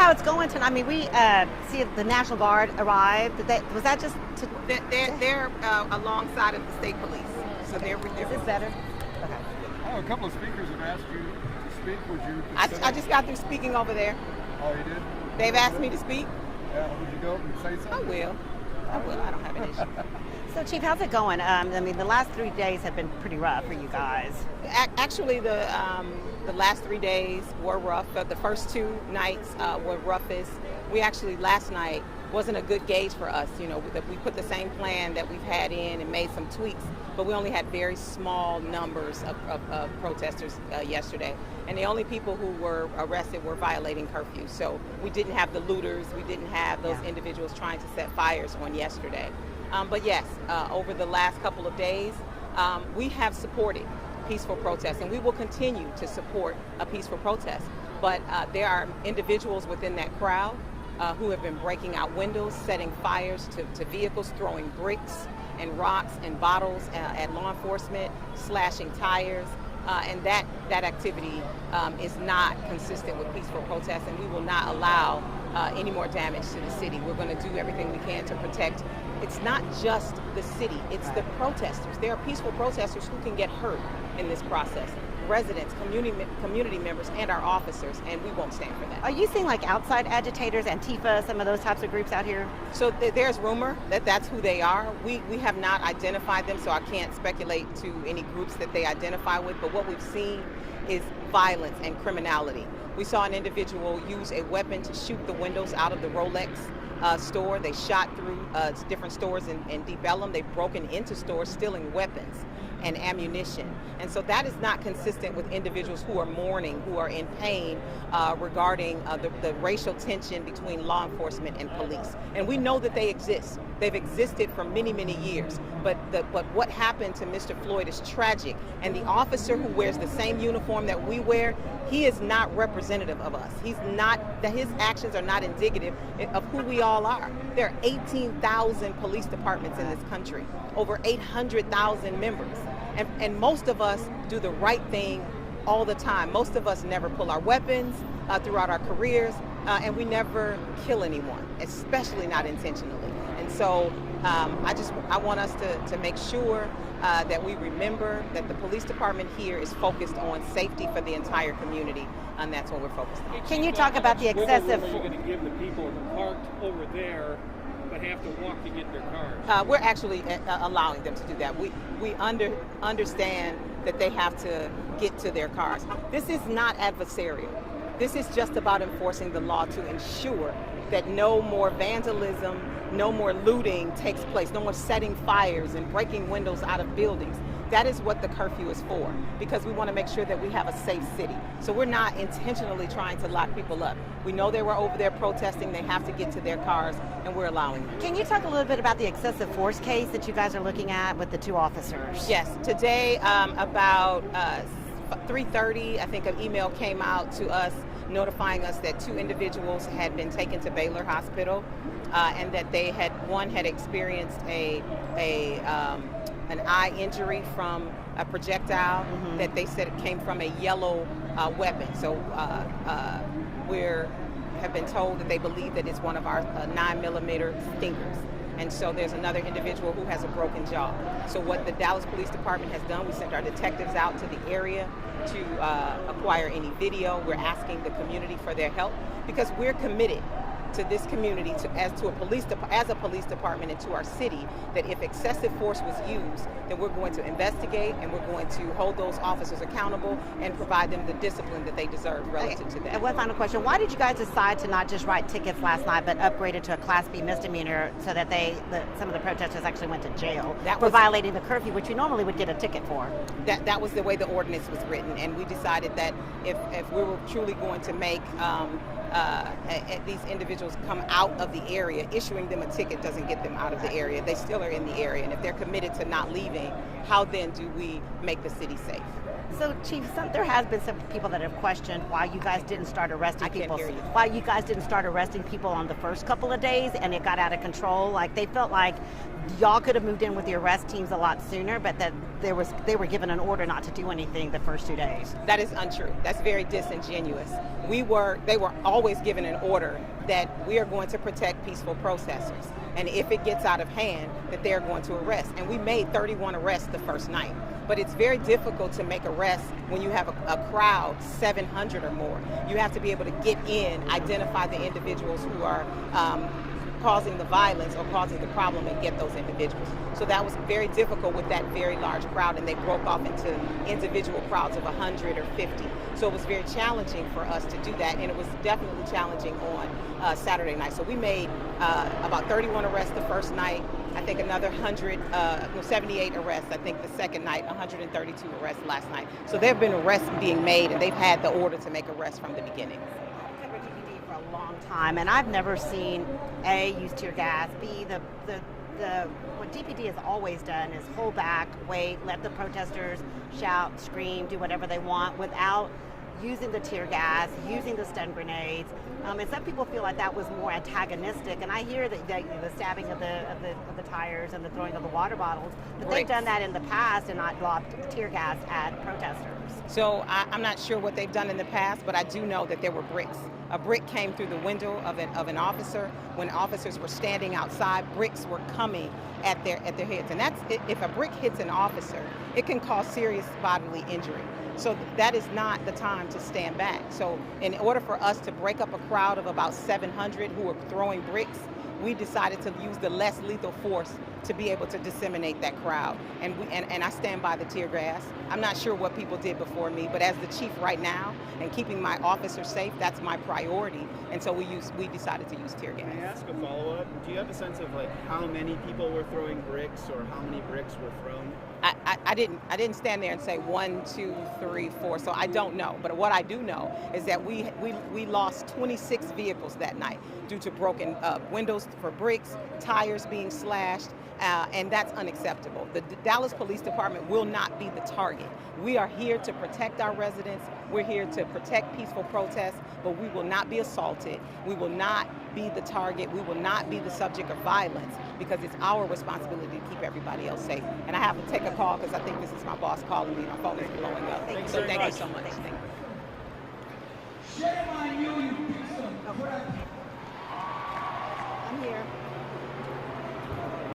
how it's going tonight? I mean, we see the National Guard arrived. Was that just to... They're alongside of the state police. So they're Is this better? Okay. Oh, a couple of speakers have asked you to speak. Would you? I just got through speaking over there. Oh, you did? They've asked me to speak. Yeah, would you go and say something? I will. I don't have an issue. So, Chief, how's it going? I mean, the last 3 days have been pretty rough for you guys. Actually, the last 3 days were rough. The first 2 nights were roughest. We actually, last night, wasn't a good gauge for us. You know, we put the same plan that we've had in and made some tweaks, but we only had very small numbers of protesters yesterday. And the only people who were arrested were violating curfew. So we didn't have the looters, we didn't have those individuals trying to set fires on yesterday. But yes, over the last couple of days, we have supported peaceful protests, and we will continue to support a peaceful protest. But there are individuals within that crowd who have been breaking out windows, setting fires to vehicles, throwing bricks and rocks and bottles at law enforcement, slashing tires. And that activity is not consistent with peaceful protests, and we will not allow any more damage to the city. We're going to do everything we can to protect. It's not just the city, it's the protesters. There are peaceful protesters who can get hurt in this process. Residents, community members, and our officers, and we won't stand for that. Are you seeing like outside agitators, Antifa, some of those types of groups out here? So there's rumor that that's who they are. We have not identified them, so I can't speculate to any groups that they identify with, but what we've seen is violence and criminality. We saw an individual use a weapon to shoot the windows out of the Rolex store. They shot through different stores in Deep Ellum. They've broken into stores stealing weapons and ammunition. And so that is not consistent with individuals who are mourning, who are in pain regarding the racial tension between law enforcement and police. And we know that they exist. They've existed for many, many years. But what happened to Mr. Floyd is tragic. And the officer who wears the same uniform that we wear, he is not representative of us. His actions are not indicative of who we all are. There are 18,000 police departments in this country, over 800,000 members. And most of us do the right thing all the time. Most of us never pull our weapons throughout our careers, and we never kill anyone, especially not intentionally. And so I want us to make sure that we remember that the police department here is focused on safety for the entire community, and that's what we're focused on. Can you talk about the excessive... What are you going to give the people parked over there but have to walk to get their cars? We're actually allowing them to do that. We understand that they have to get to their cars. This is not adversarial. This is just about enforcing the law to ensure that no more vandalism, no more looting takes place, no more setting fires and breaking windows out of buildings. That is what the curfew is for, because we want to make sure that we have a safe city. So we're not intentionally trying to lock people up. We know they were over there protesting, they have to get to their cars, and we're allowing them. Can you talk a little bit about the excessive force case that you guys are looking at with the 2 officers? Yes, today about 3:30, I think an email came out to us notifying us that 2 individuals had been taken to Baylor Hospital, and that one had experienced an eye injury from a projectile that they said it came from a yellow weapon. So we have been told that they believe that it's one of our 9mm stingers. And so there's another individual who has a broken jaw. So what the Dallas Police Department has done, we sent our detectives out to the area to acquire any video. We're asking the community for their help because we're committed to this community as a police department and to our city, that if excessive force was used, then we're going to investigate and we're going to hold those officers accountable and provide them the discipline that they deserve relative to that. And one final question, why did you guys decide to not just write tickets last night but upgrade it to a Class B misdemeanor so that some of the protesters actually went to jail for violating the curfew, which you normally would get a ticket for? That was the way the ordinance was written, and we decided that if we were truly going to make these individuals come out of the area, issuing them a ticket doesn't get them out of the area. They still are in the area, and if they're committed to not leaving, how then do we make the city safe? So, Chief, there has been some people that have questioned why you guys didn't start arresting I can't people. hear you. Why you guys didn't start arresting people on the first couple of days, and it got out of control. Like they felt like y'all could have moved in with the arrest teams a lot sooner, but that they were given an order not to do anything the first 2 days. That is untrue. That's very disingenuous. They were always given an order that we are going to protect peaceful protesters. And if it gets out of hand, that they're going to arrest. And we made 31 arrests the first night. But it's very difficult to make arrests when you have a crowd, 700 or more. You have to be able to get in, identify the individuals who are causing the violence or causing the problem and get those individuals. So that was very difficult with that very large crowd, and they broke off into individual crowds of 100 or 50. So it was very challenging for us to do that, and it was definitely challenging on Saturday night. So we made about 31 arrests the first night. I think another 78 arrests, I think the second night, 132 arrests last night. So there have been arrests being made, and they've had the order to make arrests from the beginning. For a long time, and I've never seen A, use tear gas, B, what DPD has always done is hold back, wait, let the protesters shout, scream, do whatever they want without using the tear gas, using the stun grenades. And some people feel like that was more antagonistic. And I hear that the stabbing of the tires and the throwing of the water bottles, but they've done that in the past and not lobbed tear gas at protesters. So I'm not sure what they've done in the past, but I do know that there were bricks. A brick came through the window of an officer. When officers were standing outside, bricks were coming at their heads. And that's, if a brick hits an officer, it can cause serious bodily injury. So that is not the time to stand back. So in order for us to break up a crowd of about 700 who were throwing bricks, we decided to use the less lethal force to be able to disseminate that crowd. And I stand by the tear gas. I'm not sure what people did before me, but as the chief right now and keeping my officers safe, that's my priority. And so we decided to use tear gas. Can I ask a follow-up? Do you have a sense of like how many people were throwing bricks or how many bricks were thrown? I didn't stand there and say 1, 2, 3, 4. So I don't know. But what I do know is that we lost 26 vehicles that night due to broken windows for bricks, tires being slashed. And that's unacceptable. The Dallas Police Department will not be the target. We are here to protect our residents. We're here to protect peaceful protests, but we will not be assaulted. We will not be the target. We will not be the subject of violence because it's our responsibility to keep everybody else safe. And I have to take a call because I think this is my boss calling me. My phone is blowing up. Thank you so much. Thank you. I'm here.